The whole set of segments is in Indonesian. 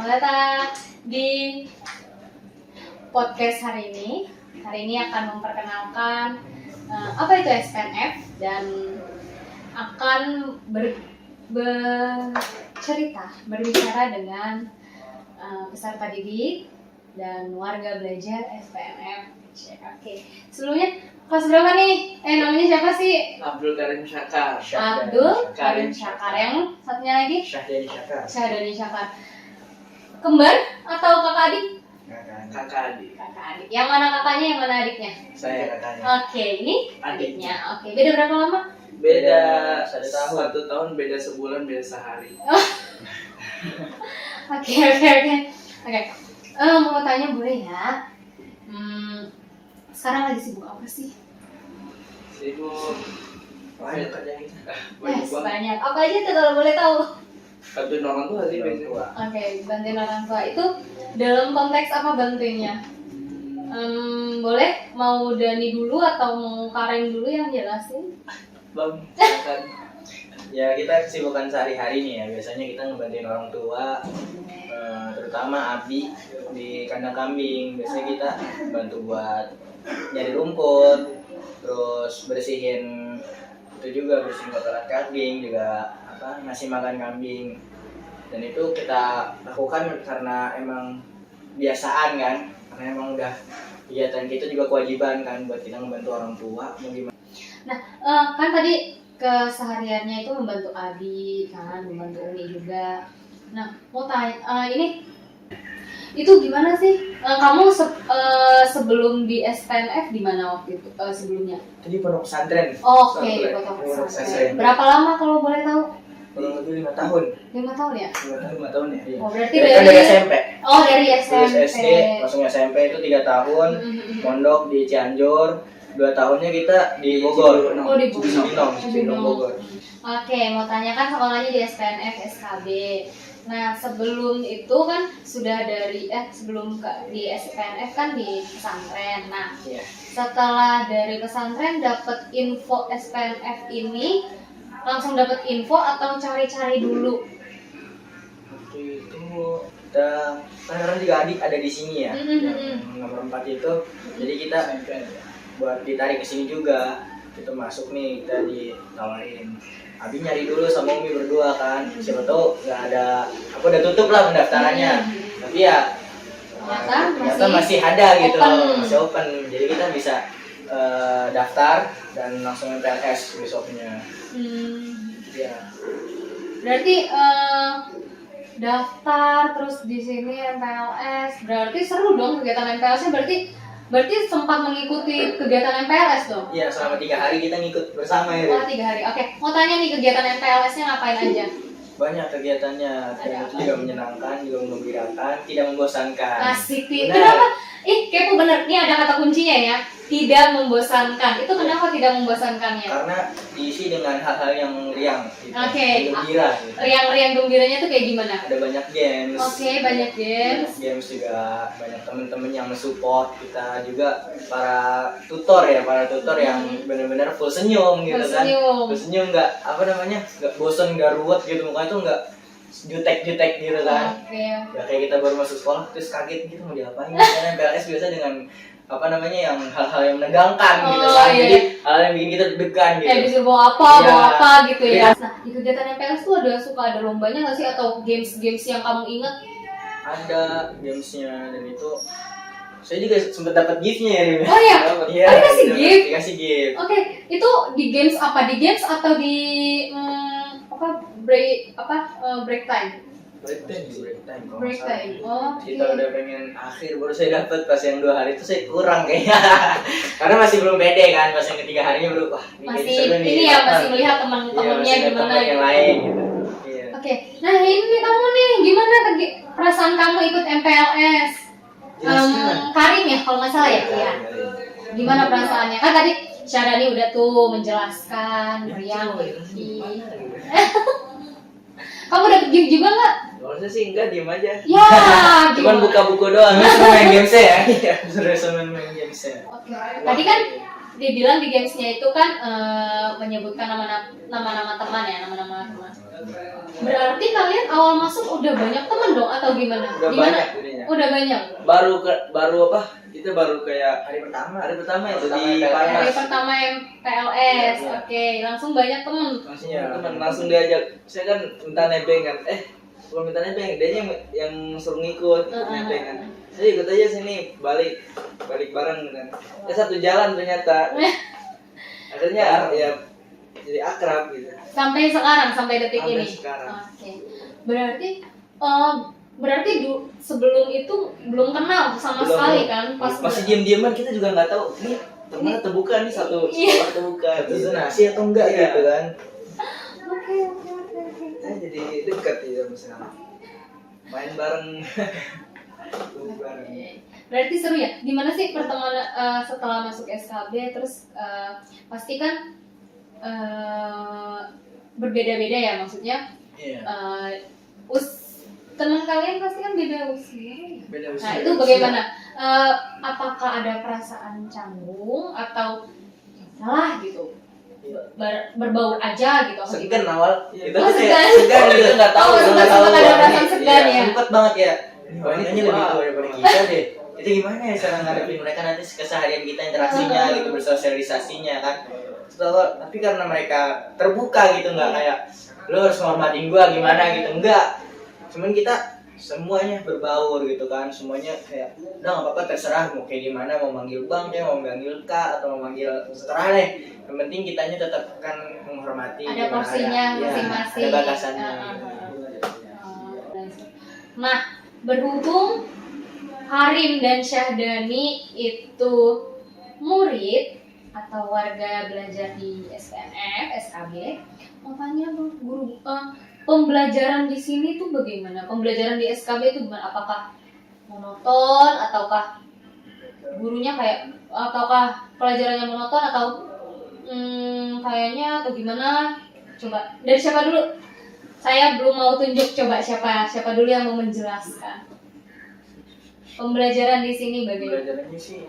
selamat datang di podcast hari ini. Hari ini akan memperkenalkan apa itu SPNF dan akan berbicara dengan peserta didik dan warga belajar SPNF. Oke, sebelumnya kelas berapa nih? Namanya siapa sih? Abdul Karim Syakar. Abdul Karim Syakar. Yang satunya lagi? Syahdani Syakar. Syakar. Kembar atau kakak adik? Kakak adik. Kakak adik. Yang mana kakaknya, yang mana adiknya? Saya kakaknya. Oke, ini adiknya. Oke, beda berapa lama? Beda 1 tahun. 1 tahun, beda sebulan, beda sehari. Oke. Mau tanya boleh ya? Sekarang lagi sibuk apa sih? Sibuk Banyak kerjaan kita. banyak banget. Banyak. Apa aja tuh kalau boleh tahu? Bantuin orang tua sih biasanya. Oke, bantuin orang tua itu dalam konteks apa bantuinnya? Boleh? Mau Dani dulu atau mau Karen dulu yang jelasin? Bang, silakan. Ya kita kesibukan sehari-hari nih ya. Biasanya kita ngebantuin orang tua, terutama Abi di kandang kambing. Biasanya kita bantu buat nyari rumput, terus bersihin bersihin kotoran kambing, juga ngasih makan kambing. Dan itu kita lakukan karena emang biasaan kan, karena emang udah kegiatan kita juga kewajiban kan buat kita ngebantu orang tua. Mau gimana? Nah, kan tadi kesehariannya itu membantu Abi kan, membantu Umi juga. Nah, mau tanya, ini itu gimana sih? Kamu sebelum di SPNF di mana waktu itu sebelumnya? Tadi pondok pesantren. Oke, di Pesantren. Kota Pondok Pesantren. pesantren. Berapa lama kalau boleh tahu? Kurang lebih 5 tahun. 5 tahun ya? 5 tahun ya. Iya. Oh, berarti Dari SMP. Oh, dari Terus SMP. SD, langsung SMP itu 3 tahun. Pondok di Cianjur. 2 tahunnya kita di Bogor. Oh, di Bogor. Cibinong, Bogor. Oke, mau tanya kan sekolahnya di SPNF SKB. Nah, sebelum itu kan sudah sebelum di SPNF kan di pesantren. Nah, Iya. setelah dari pesantren dapat info SPNF ini, langsung dapat info atau cari-cari dulu? Waktu itu kita kan orang juga adik ada di sini ya. Mm-hmm. Yang nomor 4 itu. Jadi kita buat ditarik ke sini juga. Kita masuk nih, kita ditawarin. Abi nyari dulu sama Umi berdua kan. Siapa tahu nggak ada, aku udah tutup lah pendaftarannya. Tapi ya ternyata masih ada gitu loh, masih open. Jadi kita bisa daftar dan langsung MPLS besoknya. Ya. Berarti daftar terus di sini MPLS. Berarti seru dong kegiatan MPLS-nya. Berarti sempat mengikuti kegiatan MPLS dong? Iya, selama 3 hari kita ngikut bersama ya. Oh, 3 hari. Oke, mau tanya nih kegiatan MPLS-nya ngapain aja? Banyak kegiatannya, dan itu juga menyenangkan, juga menggembirakan, tidak membosankan. Asik nih. Kenapa? Kepo bener. Ini ada kata kuncinya ya. Tidak membosankan. Itu kenapa tidak membosankannya? Karena diisi dengan hal-hal yang riang, gitu. Oke. Gembira gitu. Riang-riang gembiranya tuh kayak gimana? Ada banyak games. Oke, banyak games. Banyak games juga, banyak teman-teman yang mensupport kita juga, para tutor yang benar-benar full senyum gitu kan. Full senyum, nggak bosan, nggak ruwet gitu, mukanya tuh nggak jutek gitu kan. Oke. Ya kayak kita baru masuk sekolah terus kaget gitu mau diapain. Karena MPLS biasa dengan yang hal-hal yang menegangkan gitu kan. Iya. Jadi hal yang bikin kita deg-degan gitu. Disuruh bawa apa gitu ya. Iya. Nah, di kegiatan MPLS tuh ada lombanya nggak sih atau games yang kamu ingat? Ada gamesnya, dan itu saya juga sempat dapat gift-nya ya. Oh iya. Iya. Oh, dikasih gift? Dikasih gift. Oke, itu di games apa? Di games atau di break time? Break time. kalau Break nggak salah. time. Oh, Kita udah pengen akhir baru saya dapat, pas yang 2 hari itu saya kurang kayaknya. Karena masih belum pede kan, pas yang 3 harinya baru ini masih seru nih. ini ya, masih melihat Iya, teman-temannya masih ada gimana teman yang gitu. lain gitu. Iya. Oke, nah ini kamu nih gimana perasaan kamu ikut MPLS? Karim ya kalau nggak salah ya? Iya. Gimana perasaannya? Kan tadi Syadani udah tuh menjelaskan riang gigi. Kamu dapet gift juga nggak? Harusnya sih enggak, diem aja. Ya, Cuman gimana? buka buku doang, terus main games ya. Iya, terus main games ya. Oke. Tadi kan dibilang di gamesnya itu kan menyebutkan nama-nama teman ya, nama-nama teman. Berarti kalian awal masuk udah banyak temen dong atau gimana? Udah Gimana? banyak jadinya. Udah banyak. Baru apa? Kita baru kayak Hari pertama itu di yang Parnas. Hari pertama yang PLS, Iya. oke, langsung banyak temen. Langsung Iya. teman langsung diajak. Saya kan minta nebeng kan. Bukan minta nebeng, dia yang suruh ngikut nebeng kan. Saya ikut aja sini, balik bareng kan. Satu jalan ternyata. Akhirnya ya jadi akrab gitu. Sampai sekarang, sampai detik Sampai ini. sekarang. Oke. Berarti sebelum itu belum kenal sama Belum, sekali belum. kan? Pas Masih diem-dieman, kita juga nggak tahu ini teman atau bukan nih, satu Iya. sekolah atau bukan. satu zonasi atau enggak Iya. gitu kan. Oke. Jadi dekat ya misalnya. Main bareng. Bareng. Berarti seru ya? Gimana sih pertemanan setelah masuk SKB terus pasti kan berbeda-beda ya maksudnya. Iya. Teman kalian pasti kan beda usia. Beda Nah usia. itu bagaimana? Apakah ada perasaan canggung atau salah gitu? Berbaur aja gitu? atau Segan gimana? awal. Iya. Itu Oh, tuh segan. segan gitu nggak tahu. Oh, nggak sempat tahu. ada perasaan Iya, segan ya? Sempet banget ya. Wah, ini Wah. lebih tua daripada kita deh. Itu gimana ya cara ngadepin mereka nanti keseharian kita interaksinya gitu, bersosialisasinya kan. Tapi karena mereka terbuka gitu, nggak kayak lo harus ngormatin gua gimana gitu, enggak. Cuman kita semuanya berbaur gitu kan, semuanya kayak udah nggak apa-apa terserah mau kayak gimana, mau manggil bang ya, mau manggil kak atau mau manggil terserah deh. Yang penting kitanya tetap kan menghormati. Ada gimana, porsinya ya, masing-masing. ada batasannya. Nah, berhubung Harim dan Syahdani itu murid atau warga belajar di SPNF, SKB, mau tanya dong, guru, pembelajaran di sini tuh bagaimana? Pembelajaran di SKB itu gimana? Apakah monoton ataukah gurunya ataukah pelajarannya monoton atau kayaknya atau gimana? Coba dari siapa dulu? Saya belum mau tunjuk, coba siapa dulu yang mau menjelaskan. Pembelajaran di sini bagaimana? Pembelajarannya sih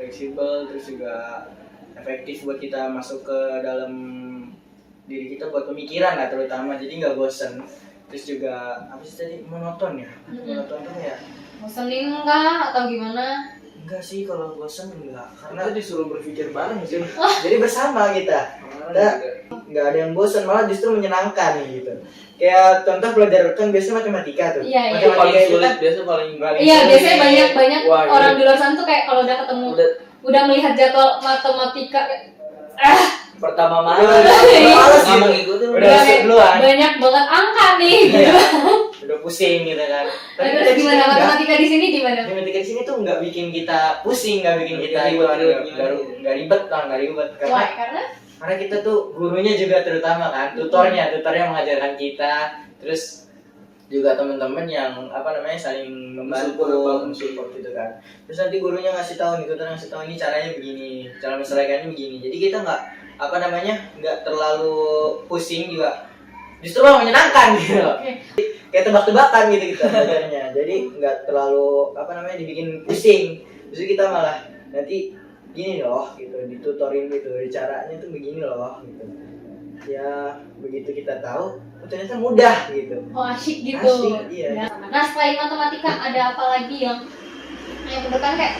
fleksibel, terus juga efektif buat kita masuk ke dalam diri kita buat pemikiran lah terutama, jadi nggak bosan. Terus juga apa sih tadi, monoton ya? Monoton tuh ya? Bosenin enggak atau gimana? Enggak sih, kalau bosan enggak, karena Kita disuruh berpikir bareng sih. jadi bersama kita. Nggak ada yang bosan, malah justru menyenangkan gitu. Kayak contoh belajar kan biasanya matematika tuh. Iya, iya. Itu paling Matematika itu sulit kan biasa paling Iya, sulit. biasanya banyak Wah, iya. orang di luar sana tuh kayak kalau udah ketemu udah melihat jadwal matematika pertama Udah malam males nggak mau gitu. ngikutin Udah masuk duluan. banyak banget angka nih. Iya. Udah pusing gitu kan. Nah, terus di sini gimana enggak. matematika di sini gimana? Matematika di sini tuh nggak bikin kita pusing, nggak bikin kita Ribet, nggak ribet lah, nggak ribet Why? Karena kita tuh gurunya juga terutama kan, tutornya mengajarkan kita, terus juga teman-teman yang saling membantu, mensupport gitu kan. Terus nanti gurunya ngasih tahu nih, tutor ngasih tahu ini caranya begini, cara menyelesaikannya begini. Jadi kita nggak terlalu pusing juga, justru malah menyenangkan gitu loh. Kayak tebak-tebakan gitu kita belajarnya. Jadi nggak terlalu dibikin pusing. Justru kita malah nanti gini loh gitu, ditutorin gitu, caranya tuh begini loh gitu. Ya begitu kita tahu, ternyata mudah gitu. oh asyik gitu. Asyik, iya. Nah, selain matematika ada apa lagi yang kebetulan kayak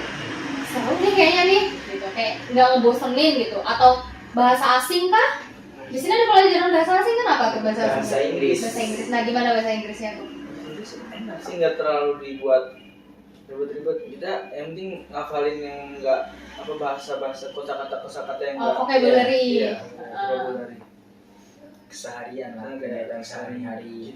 seru nih kayaknya nih gitu, kayak nggak ngebosenin gitu, atau bahasa asing kah? Di sini ada pelajaran bahasa asing kan, apa tuh bahasa asing? Bahasa Inggris. Bahasa Inggris. Nah, gimana bahasa Inggrisnya tuh? enak sih, nggak terlalu dibuat ribet-ribet. Kita yang penting ngafalin yang nggak bahasa kosakata yang nggak. vocabulary. Iya, vocabulary. Keseharian lah, kegiatan sehari-hari.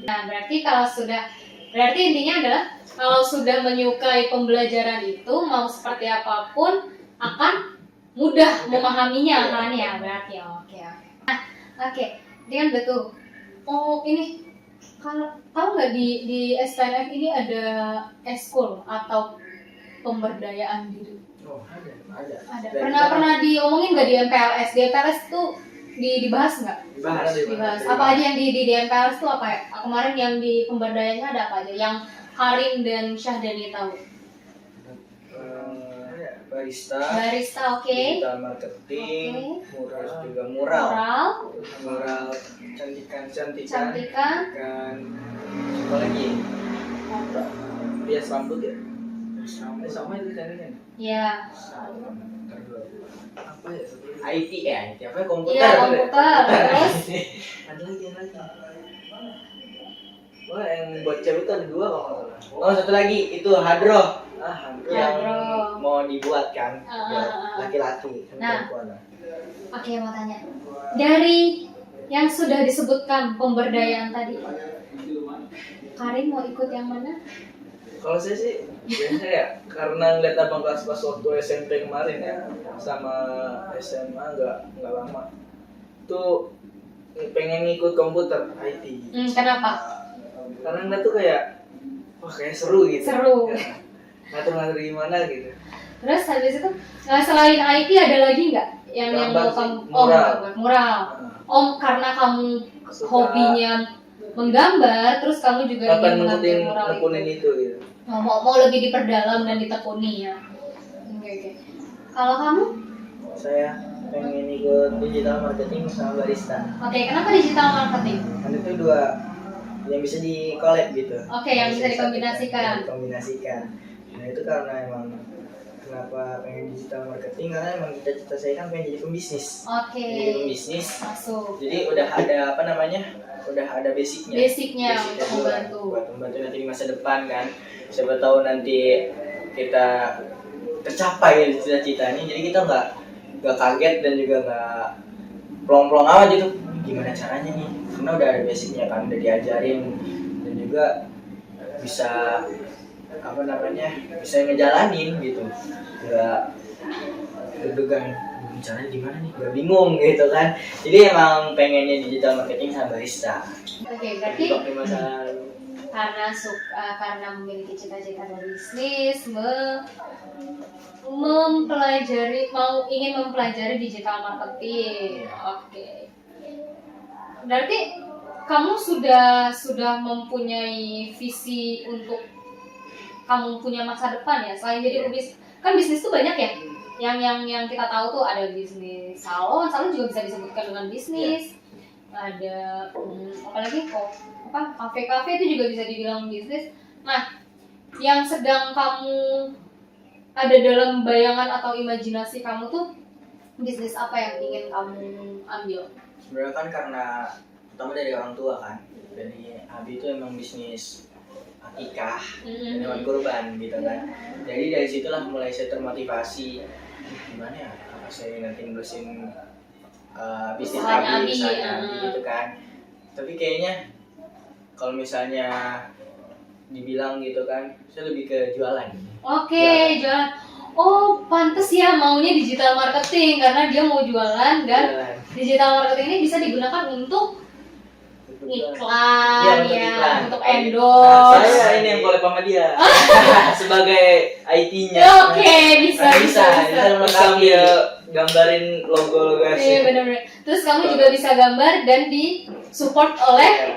Nah, berarti intinya adalah kalau sudah menyukai pembelajaran itu, mau seperti apapun akan mudah memahaminya kan ya, berarti oke. Nah, oke, ini kan betul. Oh, ini kalau tahu nggak di SPNF ini ada eskul atau pemberdayaan diri? Oh, ada. Ada. Pernah diomongin nggak di MPLS? Di MPLS tuh dibahas nggak? Dibahas. Apa aja yang di MPLS tuh apa ya? Kemarin yang di pemberdayaannya ada apa aja? Yang Harim dan Syahdani tahu. Bahasa barista, Oke. digital marketing, terus juga mural, cantikan, apa lagi? Bias rambut ya. Sama itu cantikan. Ya. Apa ya? IT apa ya? Komputer. Iya, komputer. Terus Ada lagi. Wah, yang buat cewek itu ada 2 kalau nggak salah. Oh, satu lagi itu hadroh yang Hadroh. mau dibuat kan buat Ah. laki-laki Nah. perempuan. Oke, mau tanya. Dari yang sudah disebutkan pemberdayaan tadi, Karin mau ikut yang mana? Kalau saya sih biasa ya, karena ngeliat abang kelas pas waktu SMP kemarin ya, sama SMA nggak lama, tuh pengen ngikut komputer IT. Kenapa? Karena ngeliat tuh kayak, wah kayak seru gitu. Seru. Ya, ngatur-ngatur gimana gitu. Terus habis itu selain IT ada lagi nggak yang mau Gambar kamu? sih, mural. Mural. Karena kamu Suka. hobinya menggambar, terus kamu juga Akan ingin mengambil ngikutin mural nekunin itu. itu gitu. Mau lebih diperdalam dan ditekuni ya. Oke. Kalau kamu? Saya pengen ikut digital marketing sama barista. Oke, kenapa digital marketing? Kan itu 2 yang bisa di collab gitu. Oke, yang bisa dikombinasikan. Nah itu karena emang kenapa pengen digital marketing, karena emang cita-cita saya kan pengen jadi pembisnis. Oke. Jadi pembisnis. Masuk. Jadi udah ada udah ada basicnya. Basicnya untuk dulu kan, membantu. buat membantu nanti di masa depan kan. Siapa tahu nanti kita tercapai cita-citanya, jadi kita nggak kaget dan juga nggak plong-plong amat gitu. Gimana caranya nih? Karena udah ada basicnya kan, udah diajarin dan juga bisa bisa ngejalanin gitu. Nggak deg-degan caranya gimana nih, gak bingung gitu kan. Jadi emang pengennya digital marketing sama barista. Oke, berarti Waktu masa lalu. karena memiliki cita-cita berbisnis, ingin mempelajari digital marketing. Oke. Berarti kamu sudah mempunyai visi untuk kamu punya masa depan ya, selain jadi pebisnis. Kan bisnis tuh banyak ya. Yang kita tahu tuh ada bisnis salon juga bisa disebutkan dengan bisnis. Ada apalagi kafe itu juga bisa dibilang bisnis. Nah, yang sedang kamu ada dalam bayangan atau imajinasi kamu tuh bisnis apa yang ingin kamu ambil? Sebenarnya kan karena pertama dari orang tua kan, dari Abi itu emang bisnis akikah dan hewan kurban gitu kan. Jadi dari situlah mulai saya termotivasi, gimana ya, apa saya nanti nerusin bisnis Usahanya Abi Abi, gitu kan. Tapi kayaknya kalau misalnya dibilang gitu kan, saya lebih ke jualan. Oke, jualan. Oh, pantes ya maunya digital marketing karena dia mau jualan dan digital marketing ini bisa digunakan untuk iklan, untuk endorse. Saya ini yang collab sama dia sebagai IT-nya. Oke, bisa. Sambil gambarin logo Iya, asli. benar-benar. Terus kamu juga bisa gambar dan disupport oleh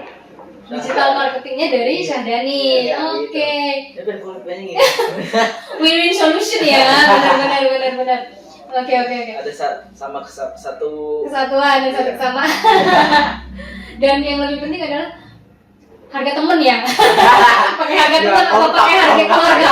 digital marketingnya dari Syahdani. Oke. Ya kan collab-nya gitu. Win-win solution ya. Benar. Oke. Ada satu Kesatuan dan satu kesamaan. Dan yang lebih penting adalah harga temen ya. Pakai harga temen apa pakai harga keluarga?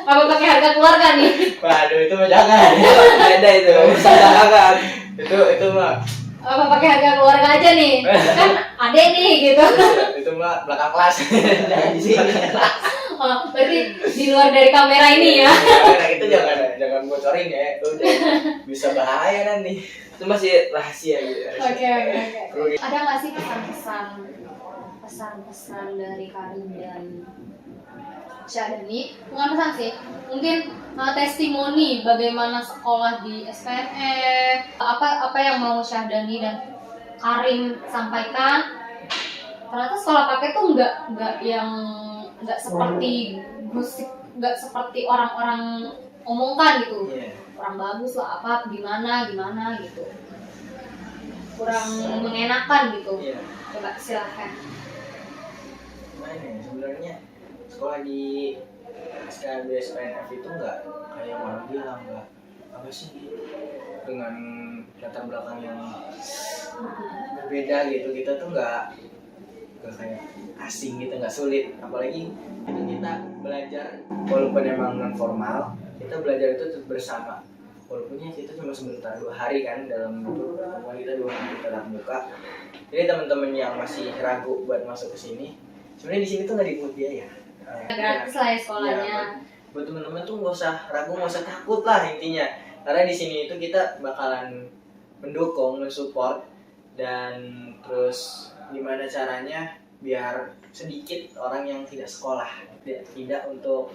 Apa pakai harga keluarga nih? Waduh, itu mah jangan. beda itu. Usahakan. itu mah Apa pakai harga keluarga aja nih? Kan adek nih gitu. itu mah belakang kelas. Jangan di sini. Oh, berarti di luar dari kamera ini ya. Nah, itu jangan bocorin ya. Itu udah bisa bahaya nanti. Itu masih rahasia gitu. Oke. Ada nggak sih pesan-pesan dari Karin dan Syahdani? Bukan pesan sih, mungkin testimoni bagaimana sekolah di SPNF. Apa yang mau Syahdani dan Karin sampaikan? Ternyata sekolah paket tuh nggak seperti musik, nggak seperti orang-orang omongkan gitu. Kurang bagus lah, gimana gitu, kurang mengenakan gitu. Coba silahkan. Sebenarnya sekolah di SKB SPNF itu nggak kayak mana bilang nggak apa sih dengan latar belakang yang berbeda gitu, kita tuh nggak kayak asing gitu, nggak sulit. Apalagi itu kita belajar walaupun emang non formal, kita belajar itu bersama. Walaupunnya kita cuma sebentar 2 hari kan dalam itu, pertemuan kita 2 hari tatap muka. Jadi teman-teman yang masih ragu buat masuk ke sini, sebenarnya di sini tuh nggak dipungut biaya. Gratis lah ya sekolahnya. Ya, buat teman-teman tuh nggak usah ragu, nggak usah takut lah intinya. Karena di sini itu kita bakalan mendukung, mensupport, dan terus gimana caranya biar sedikit orang yang tidak sekolah, tidak untuk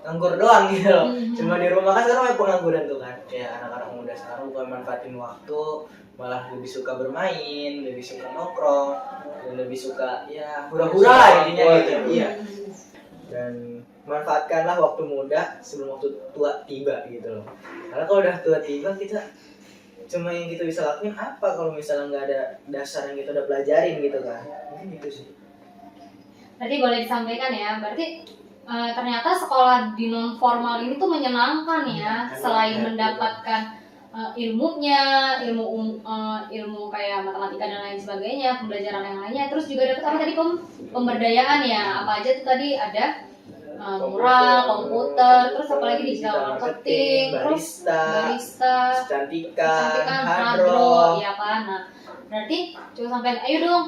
nganggur doang gitu loh. Cuma di rumah kan sekarang banyak pengangguran tuh kan, kayak anak-anak muda sekarang bukan manfaatin waktu, malah lebih suka bermain, lebih suka nongkrong, dan lebih suka ya hura-hura lah intinya gitu. Iya. Dan manfaatkanlah waktu muda sebelum waktu tua tiba gitu loh. Karena kalau udah tua tiba, kita cuma yang kita bisa lakuin apa kalau misalnya nggak ada dasar yang kita udah pelajarin gitu kan. Mungkin gitu sih. Berarti boleh disampaikan ya, berarti ternyata sekolah di non formal ini tuh menyenangkan ya, selain mendapatkan ilmunya, ilmu kayak matematika dan lain sebagainya, pembelajaran yang lainnya, terus juga dapat apa tadi pemberdayaan ya, apa aja tuh tadi ada murah, komputer, terus apa lagi digital marketing, terus barista, kecantikan, hadro, ya kan. Nah, berarti coba sampai ayo dong.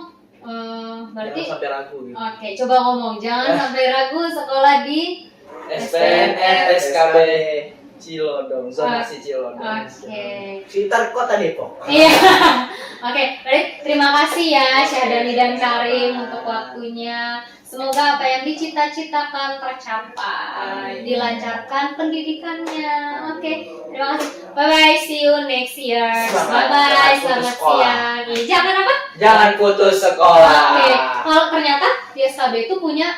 Berarti jangan sampai ragu gitu. Oke, coba ngomong, jangan sampai ragu sekolah di SPNF SKB Cilodong, zonasi Cilodong. Oke. sekitar kota Depok. Iya. Oke, baik. Terima kasih ya Syahdani dan Karim untuk waktunya. Semoga apa yang dicita-citakan tercapai, dilancarkan pendidikannya. Oke, terima kasih. Bye bye, see you next year. Bye bye, selamat siang. Ya, jangan apa? Jangan putus sekolah. Oke, kalau ternyata di SKB itu punya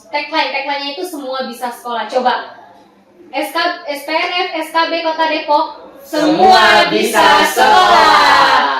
tagline-nya itu semua bisa sekolah. Coba SPNF SKB Kota Depok, semua bisa sekolah.